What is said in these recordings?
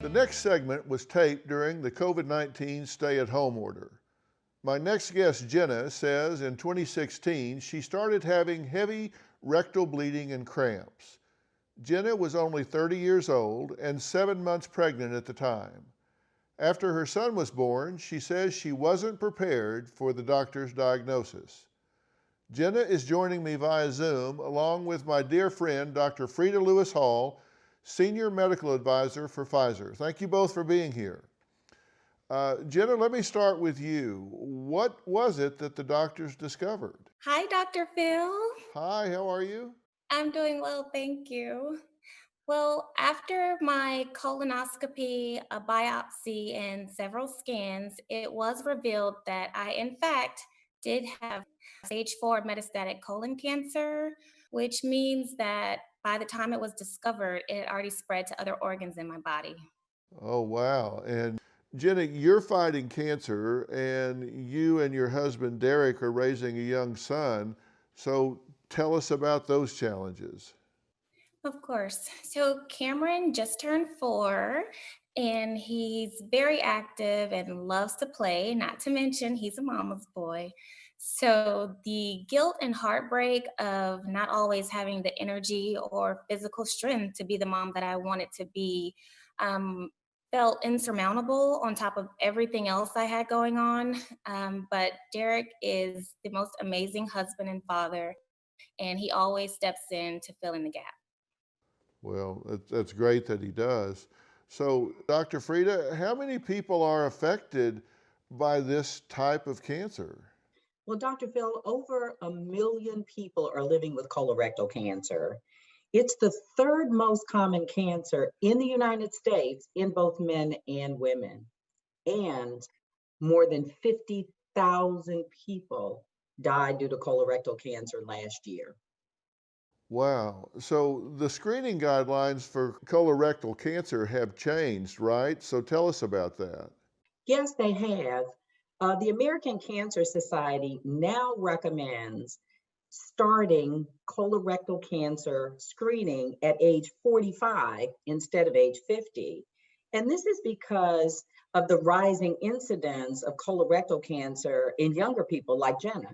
The next segment was taped during the COVID-19 stay-at-home order. My next guest, Jenna, says in 2016 she started having heavy rectal bleeding and cramps. Jenna was only 30 years old and 7 months pregnant at the time. After her son was born, she says she wasn't prepared for the doctor's diagnosis. Jenna is joining me via Zoom along with my dear friend, Dr. Frida Lewis Hall, Senior Medical Advisor for Pfizer. Thank you both for being here. Jenna, let me start with you. What was it that the doctors discovered? Hi, Dr. Phil. Hi, how are you? I'm doing well, thank you. Well, after my colonoscopy, a biopsy, and several scans, it was revealed that I, in fact, did have stage 4 metastatic colon cancer, which means that by the time it was discovered, it had already spread to other organs in my body. Oh, wow. And Jenna, you're fighting cancer, and you and your husband, Derek, are raising a young son. So tell us about those challenges. Of course. So Cameron just turned 4 and he's very active and loves to play, not to mention he's a mama's boy. So the guilt and heartbreak of not always having the energy or physical strength to be the mom that I wanted to be um, felt insurmountable on top of everything else I had going on. But Derek is the most amazing husband and father, and he always steps in to fill in the gap. Well, that's great that he does. So, Dr. Frida, how many people are affected by this type of cancer? Well, Dr. Phil, over 1 million people are living with colorectal cancer. It's the third most common cancer in the United States in both men and women. And more than 50,000 people died due to colorectal cancer last year. Wow. So the screening guidelines for colorectal cancer have changed, right? So tell us about that. Yes, they have. The American Cancer Society now recommends starting colorectal cancer screening at age 45 instead of age 50. And this is because of the rising incidence of colorectal cancer in younger people like Jenna.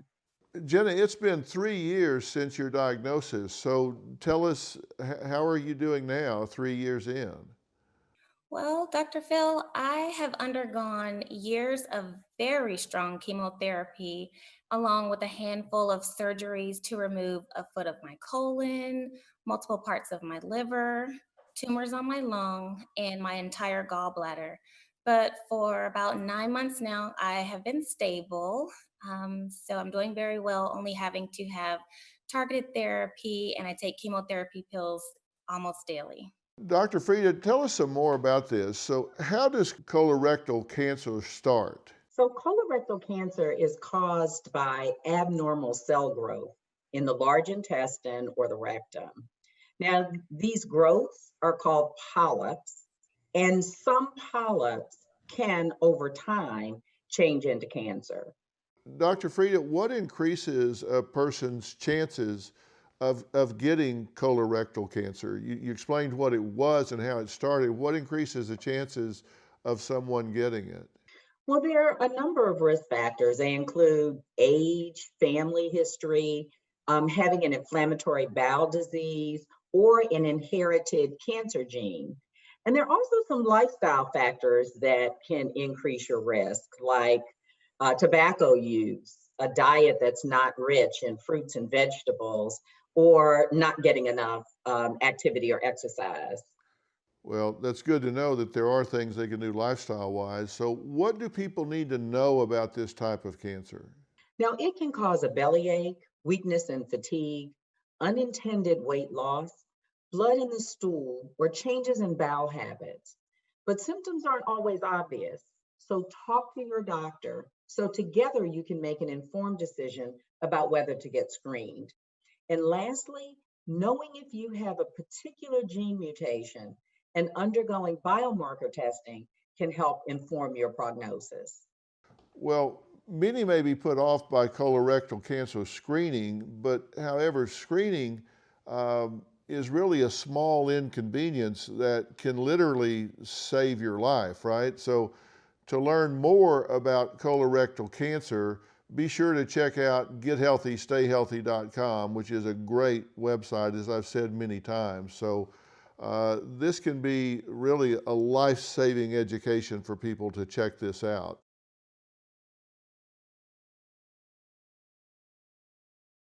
Jenna, it's been 3 years since your diagnosis. So tell us, how are you doing now, 3 years in? Well, Dr. Phil, I have undergone years of very strong chemotherapy, along with a handful of surgeries to remove a foot of my colon, multiple parts of my liver, tumors on my lung, and my entire gallbladder. But for about 9 months now, I have been stable. So I'm doing very well, only having to have targeted therapy, and I take chemotherapy pills almost daily. Dr. Frida, tell us some more about this. So, how does colorectal cancer start? So, colorectal cancer is caused by abnormal cell growth in the large intestine or the rectum. Now, these growths are called polyps, and some polyps can, over time, change into cancer. Dr. Frida, what increases a person's chances of getting colorectal cancer? You explained what it was and how it started. What increases the chances of someone getting it? Well, there are a number of risk factors. They include age, family history, having an inflammatory bowel disease, or an inherited cancer gene. And there are also some lifestyle factors that can increase your risk, like tobacco use, a diet that's not rich in fruits and vegetables, or not getting enough activity or exercise. Well, that's good to know that there are things they can do lifestyle wise. So, what do people need to know about this type of cancer? Now, it can cause a bellyache, weakness and fatigue, unintended weight loss, blood in the stool, or changes in bowel habits. But symptoms aren't always obvious. So talk to your doctor so together you can make an informed decision about whether to get screened. And lastly, knowing if you have a particular gene mutation and undergoing biomarker testing can help inform your prognosis. Well, many may be put off by colorectal cancer screening, but however, screening is really a small inconvenience that can literally save your life, right? So to learn more about colorectal cancer, be sure to check out gethealthystayhealthy.com, which is a great website, as I've said many times. So this can be really a life-saving education for people to check this out.